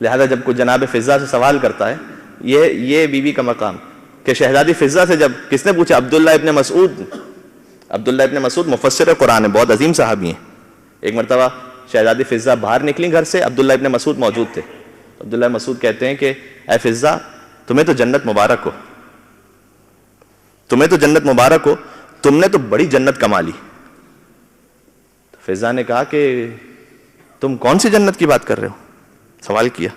لہذا جب کوئی جناب فضہ سے سوال کرتا ہے، یہ بیوی کا مقام کہ شہزادی فضہ سے جب کس نے پوچھا؟ عبداللہ ابن مسعود مفسر قرآن ہے، بہت عظیم صحابی ہیں. ایک مرتبہ شہزادی فضہ باہر نکلی گھر سے، عبداللہ ابن مسعود موجود تھے. عبداللہ مسعود کہتے ہیں کہ اے فضہ، تمہیں تو جنت مبارک ہو، تم نے تو بڑی جنت کما لی. فضہ نے کہا کہ تم کون سی جنت کی بات کر رہے ہو؟ سوال کیا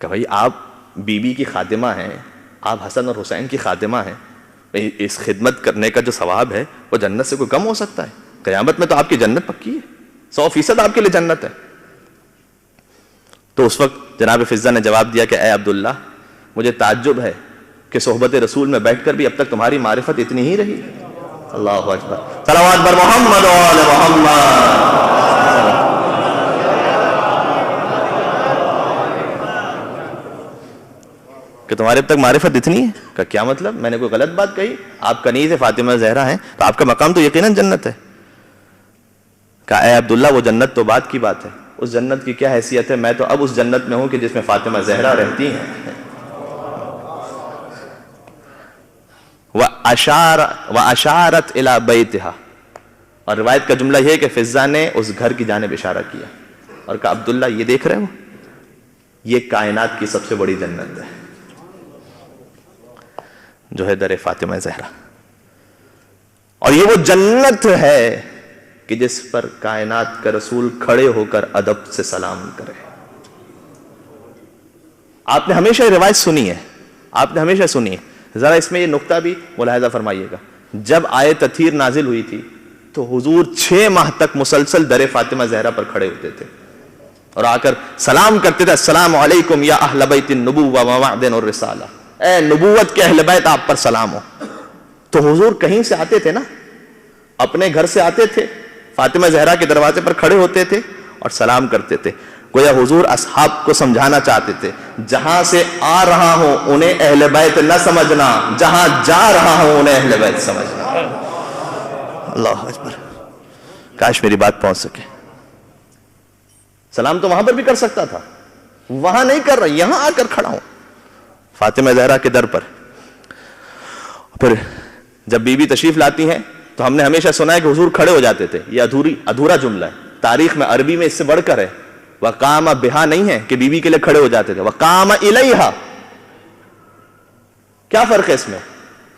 کہ بھائی آپ بیوی کی خادمہ ہیں، آپ حسن اور حسین کی خادمہ ہیں، اس خدمت کرنے کا جو ثواب ہے وہ جنت سے کوئی کم ہو سکتا ہے؟ قیامت میں تو آپ کی جنت پکی ہے، 100% آپ کے لیے جنت ہے. تو اس وقت جناب فضہ نے جواب دیا کہ اے عبداللہ، مجھے تعجب ہے کہ صحبت رسول میں بیٹھ کر بھی اب تک تمہاری معرفت اتنی ہی رہی. اللہ اکبر، صلوات بر محمد و آل محمد. کہ تمہارے اب تک معرفت اتنی ہے؟ کہ کیا مطلب؟ میں نے کوئی غلط بات کہی؟ آپ کنیز فاطمہ زہرا ہیں تو آپ کا مقام تو یقیناً جنت ہے. کہا اے عبداللہ، وہ جنت تو بات کی بات ہے، اس جنت کی کیا حیثیت ہے؟ میں تو اب اس جنت میں ہوں کہ جس میں فاطمہ زہرا رہتی ہیں. وَأَشَارَتْ إِلَى بَيْتِهَا، اور روایت کا جملہ یہ ہے کہ فضہ نے اس گھر کی جانب اشارہ کیا اور کہا عبداللہ یہ دیکھ رہے ہو، یہ کائنات کی سب سے بڑی جنت ہے جو ہے در فاطمہ زہرا، اور یہ وہ جنت ہے کہ جس پر کائنات کا رسول کھڑے ہو کر ادب سے سلام کرے. آپ نے ہمیشہ یہ روایت سنی ہے، ذرا اس میں یہ نقطہ بھی ملاحظہ فرمائیے گا. جب آیت تطہیر نازل ہوئی تھی تو حضور 6 ماہ تک مسلسل در فاطمہ زہرا پر کھڑے ہوتے تھے اور آ کر سلام کرتے تھے، السلام علیکم یا اہل بیت النبوہ و معدن الرسالہ، اے نبوت کے اہل بیت آپ پر سلام ہو. تو حضور کہیں سے آتے تھے نا، اپنے گھر سے آتے تھے، فاطمہ زہرا کے دروازے پر کھڑے ہوتے تھے اور سلام کرتے تھے. گویا حضور اصحاب کو سمجھانا چاہتے تھے، جہاں سے آ رہا ہوں انہیں اہل بیت نہ سمجھنا، جہاں جا رہا ہوں انہیں اہل بیت سمجھنا. اللہ اکبر، کاش میری بات پہنچ سکے. سلام تو وہاں پر بھی کر سکتا تھا، وہاں نہیں کر رہا، یہاں آ کر کھڑا ہوں فاطمہ زہرا کے در پر. پھر جب بیوی تشریف لاتی ہیں تو ہم نے ہمیشہ سنا ہے کہ حضور کھڑے ہو جاتے تھے. یہ ادھورا جملہ ہے، تاریخ میں عربی میں اس سے بڑھ کر ہے. وقام بہا نہیں ہے کہ بیوی کے لیے کھڑے ہو جاتے تھے، وقام الیہا. کیا فرق ہے اس میں؟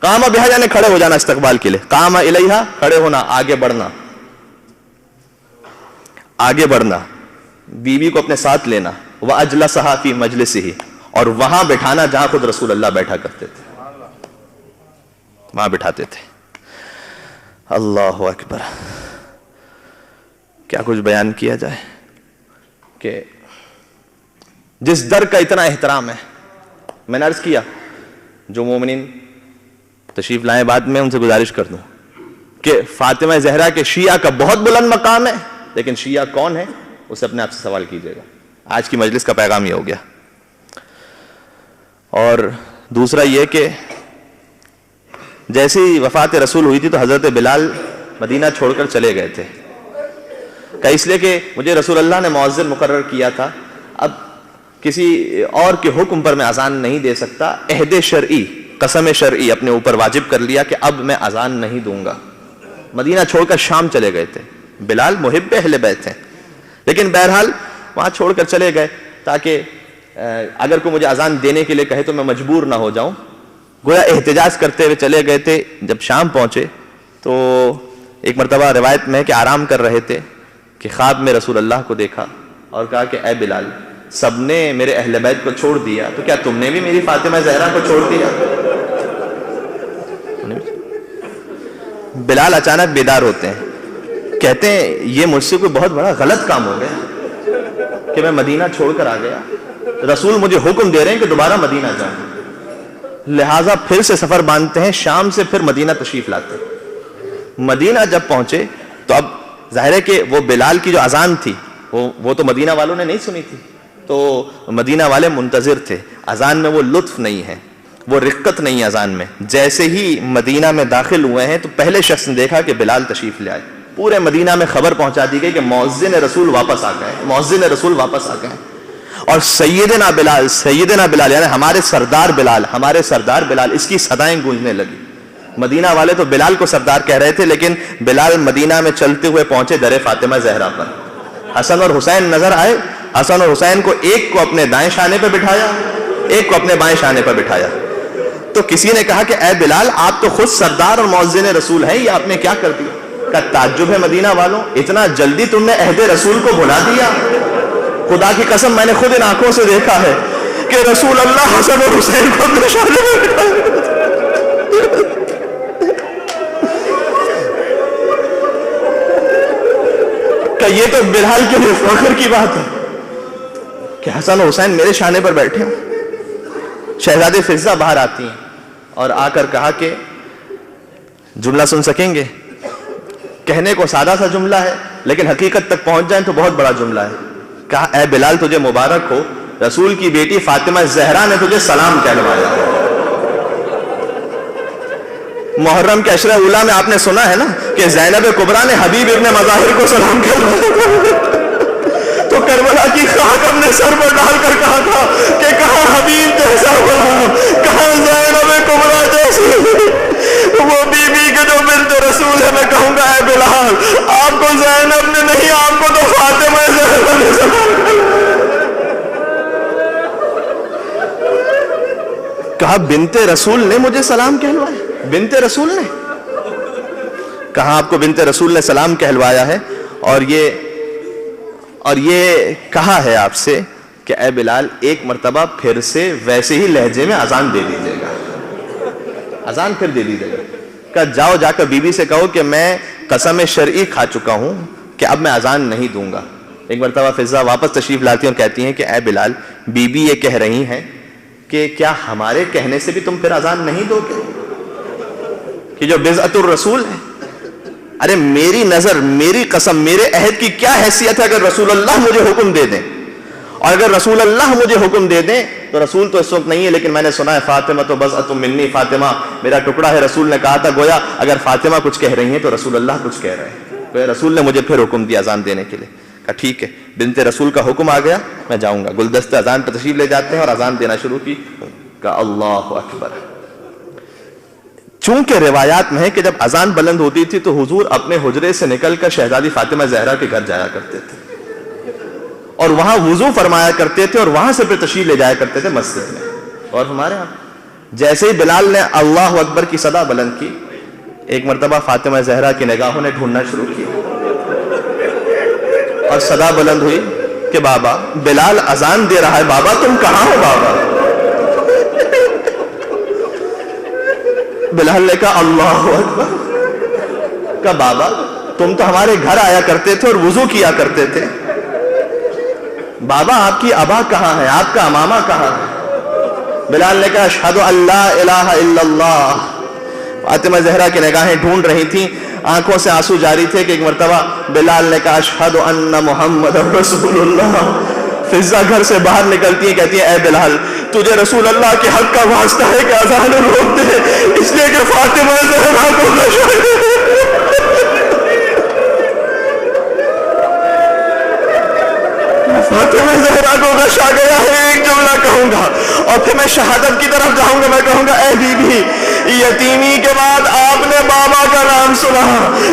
قام بہا یعنی کھڑے ہو جانا استقبال کے لیے، قام الیہا کھڑے ہونا، آگے بڑھنا، بیوی کو اپنے ساتھ لینا. واجلسھا فی مجلسہ، اور وہاں بٹھانا جہاں خود رسول اللہ بیٹھا کرتے تھے، وہاں بٹھاتے تھے. اللہ اکبر، کیا کچھ بیان کیا جائے کہ جس در کا اتنا احترام ہے. میں نے عرض کیا جو مومنین تشریف لائیں بعد میں ان سے گزارش کر دوں کہ فاطمہ زہرا کے شیعہ کا بہت بلند مقام ہے، لیکن شیعہ کون ہے اسے اپنے آپ سے سوال کیجئے گا. آج کی مجلس کا پیغام یہ ہو گیا. اور دوسرا یہ کہ جیسے ہی وفات رسول ہوئی تھی تو حضرت بلال مدینہ چھوڑ کر چلے گئے تھے. کہ اس لیے کہ مجھے رسول اللہ نے مؤذن مقرر کیا تھا، اب کسی اور کے حکم پر میں اذان نہیں دے سکتا. عہد شرعی، قسم شرعی اپنے اوپر واجب کر لیا کہ اب میں اذان نہیں دوں گا. مدینہ چھوڑ کر شام چلے گئے تھے. بلال محب اہل بیت ہیں، لیکن بہرحال وہاں چھوڑ کر چلے گئے تاکہ اگر کوئی مجھے اذان دینے کے لیے کہے تو میں مجبور نہ ہو جاؤں. گویا احتجاج کرتے ہوئے چلے گئے تھے. جب شام پہنچے تو ایک مرتبہ روایت میں کہ آرام کر رہے تھے کہ خواب میں رسول اللہ کو دیکھا اور کہا کہ اے بلال، سب نے میرے اہل بیت کو چھوڑ دیا تو کیا تم نے بھی میری فاطمہ زہرا کو چھوڑ دیا؟ بلال اچانک بیدار ہوتے ہیں، کہتے ہیں یہ مجھ سے کوئی بہت بڑا غلط کام ہو گیا کہ میں مدینہ چھوڑ کر آ گیا. رسول مجھے حکم دے رہے ہیں کہ دوبارہ مدینہ جاؤں. لہٰذا پھر سے سفر باندھتے ہیں، شام سے پھر مدینہ تشریف لاتے ہیں. مدینہ جب پہنچے تو اب ظاہر ہے کہ وہ بلال کی جو اذان تھی وہ تو مدینہ والوں نے نہیں سنی تھی، تو مدینہ والے منتظر تھے. اذان میں وہ لطف نہیں ہے، وہ رقت نہیں اذان میں. جیسے ہی مدینہ میں داخل ہوئے ہیں تو پہلے شخص نے دیکھا کہ بلال تشریف لے آئے. پورے مدینہ میں خبر پہنچا دی گئی کہ مؤذن رسول واپس آ گئے، مؤذن رسول واپس آ گئے. اور سیدنا بلال یعنی ہمارے سردار بلال اس کی صدائیں گونجنے لگی. مدینہ والے تو بلال کو سردار کہہ رہے تھے، لیکن بلال مدینہ میں چلتے ہوئے پہنچے در فاطمہ زہرا پر. حسن اور حسین نظر آئے. حسن اور حسین کو ایک کو اپنے دائیں شانے پہ بٹھایا، ایک کو اپنے بائیں شانے پر بٹھایا. تو کسی نے کہا کہ اے بلال آپ تو خود سردار اور مؤذن رسول ہیں، یہ آپ نے کیا کر دیا؟ کہا تعجب ہے مدینہ والوں، اتنا جلدی تم نے عہد رسول کو بھلا دیا. خدا کی قسم میں نے خود ان آنکھوں سے دیکھا ہے کہ رسول اللہ حسن اور حسین کو اپنے شانے میں بٹھایا. کہ یہ تو بلال کے لیے فخر کی بات ہے کہ حسن اور حسین میرے شانے پر بیٹھے ہوں. شہزادی فضہ باہر آتی ہیں اور آ کر کہا کہ جملہ سن سکیں گے؟ کہنے کو سادہ سا جملہ ہے لیکن حقیقت تک پہنچ جائیں تو بہت بڑا جملہ ہے. کہا اے بلال تجھے مبارک ہو، رسول کی بیٹی فاطمہ زہرا نے تجھے سلام کہلوایا. محرم کے عشرہ اولا میں آپ نے سنا ہے نا کہ زینب کبریٰ نے حبیب ابن مظاہر کو سلام کہلوایا. تو کربلا کی خاک اپنے سر پر ڈال کر کہا تھا کہ کہاں حبیب جیسا غلام، کہاں زینب کبریٰ جیسی وہ بی بی کے جو بنت رسول ہے. میں کہوں گا اے بلال آپ کو زینب نے نہیں، آپ کو تو فاطمہ زہرا نے سلام کہا. بنت رسول نے مجھے سلام کہلوایا؟ بنت رسول نے کہا آپ کو بنت رسول نے سلام کہلوایا ہے اور یہ کہا ہے آپ سے کہ اے بلال ایک مرتبہ پھر سے ویسے ہی لہجے میں اذان دے دیجیے گا. اذان پھر دے دیجیے گا. کہ جاؤ جا کر بی بی سے کہو کہ میں قسم شرعی کھا چکا ہوں کہ اب میں اذان نہیں دوں گا. ایک مرتبہ فضہ واپس تشریف لاتی ہیں اور کہتی ہیں کہ اے بلال بی بی یہ کہہ رہی ہیں کہ کیا ہمارے کہنے سے بھی تم پھر اذان نہیں دو گے کہ جو بضعت الرسول ہے؟ ارے میری نظر، میری قسم، میرے عہد کی کیا حیثیت ہے اگر رسول اللہ مجھے حکم دے دیں؟ اور اگر رسول اللہ مجھے حکم دے دیں تو رسول تو اس وقت نہیں ہے لیکن میں نے سنا ہے فاطمہ تو بضعۃ منی، فاطمہ میرا ٹکڑا ہے. رسول نے کہا تھا گویا اگر فاطمہ کچھ کہہ رہی ہیں تو رسول اللہ کچھ کہہ رہے ہیں. گویا رسول نے مجھے پھر حکم دیا اذان دینے کے لیے. کہا ٹھیک ہے، بنت رسول کا حکم آ گیا، میں جاؤں گا. گلدستہ اذان پر تشریف لے جاتے ہیں اور اذان دینا شروع کی. کہا اللہ اکبر. چونکہ روایات میں ہے کہ جب اذان بلند ہوتی تھی تو حضور اپنے حجرے سے نکل کر شہزادی فاطمہ زہرا کے گھر جایا کرتے تھے اور وہاں وضو فرمایا کرتے تھے اور وہاں سے پھر تشریف لے جایا کرتے تھے مسجد میں. اور ہمارے ہاں جیسے ہی بلال نے اللہ اکبر کی صدا بلند کی، ایک مرتبہ فاطمہ زہرا کی نگاہوں نے ڈھونڈنا شروع کیا اور صدا بلند ہوئی کہ بابا بلال اذان دے رہا ہے، بابا تم کہاں ہو بابا؟ بلال نے کہا اللہ اکبر. کہا بابا تم تو ہمارے گھر آیا کرتے تھے اور وضو کیا کرتے تھے، بابا آپ کی ابا کہاں ہے، آپ کا امامہ کہاں ہے؟ بلال نے کہا اشہد ان لا الہ الا اللہ. فاطمہ زہرا کی نگاہیں ڈھونڈ رہی تھیں، آنکھوں سے آنسو جاری تھے کہ ایک مرتبہ بلال نے کہا اشہد ان محمد رسول اللہ. فضہ گھر سے باہر نکلتی ہیں، کہتی ہیں اے بلال تجھے رسول اللہ کے حق کا واسطہ ہے کہ اذان روک دے، اس لیے کہ فاطمہ زہرا کو نشہ فاطمہ زہرا کو نشہ گیا ہے. ایک جملہ کہوں گا اور پھر میں شہادت کی طرف جاؤں گا. میں کہوں گا اے بی بی یتیمی کے بعد آپ نے بابا کا نام سنا،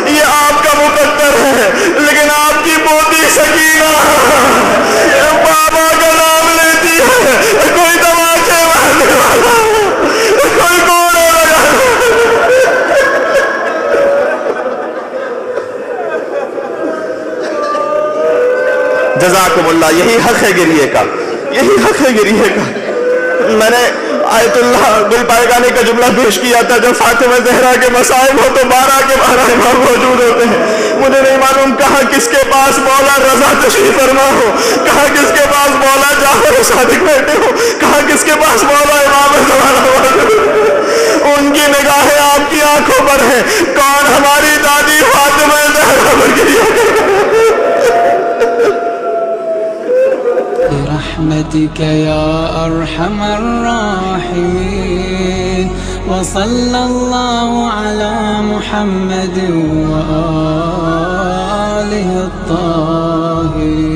یہ آپ کا مقدر ہے، لیکن آپ کی پوتی سکینہ بابا کا نام لیتی ہے. کوئی تماشے مارنے والا، کوئی کوڑے لگانے جزاکم اللہ. یہی حق ہے گریے کا، یہی حق ہے گریے کا. میں نے آیت اللہ گل پائگانی کا جملہ پیش کیا تھا جب فاطمہ زہرا کے مصائب ہو تو 12 کے 12 امام موجود ہوتے ہیں. مجھے نہیں معلوم کہاں کس کے پاس مولا رضا تشریف فرما ہو، کہاں کس کے پاس مولا جعفر صادق بیٹھے ہو، کہاں کس کے پاس مولا امام زمان. ان کی نگاہیں آپ کی آنکھوں پر ہیں. کون ہماری دادی فاطمہ زہرا پر گریا کرتا ہے. برحمتك يا أرحم الراحمين وصلى الله على محمد وآله الطاهرين.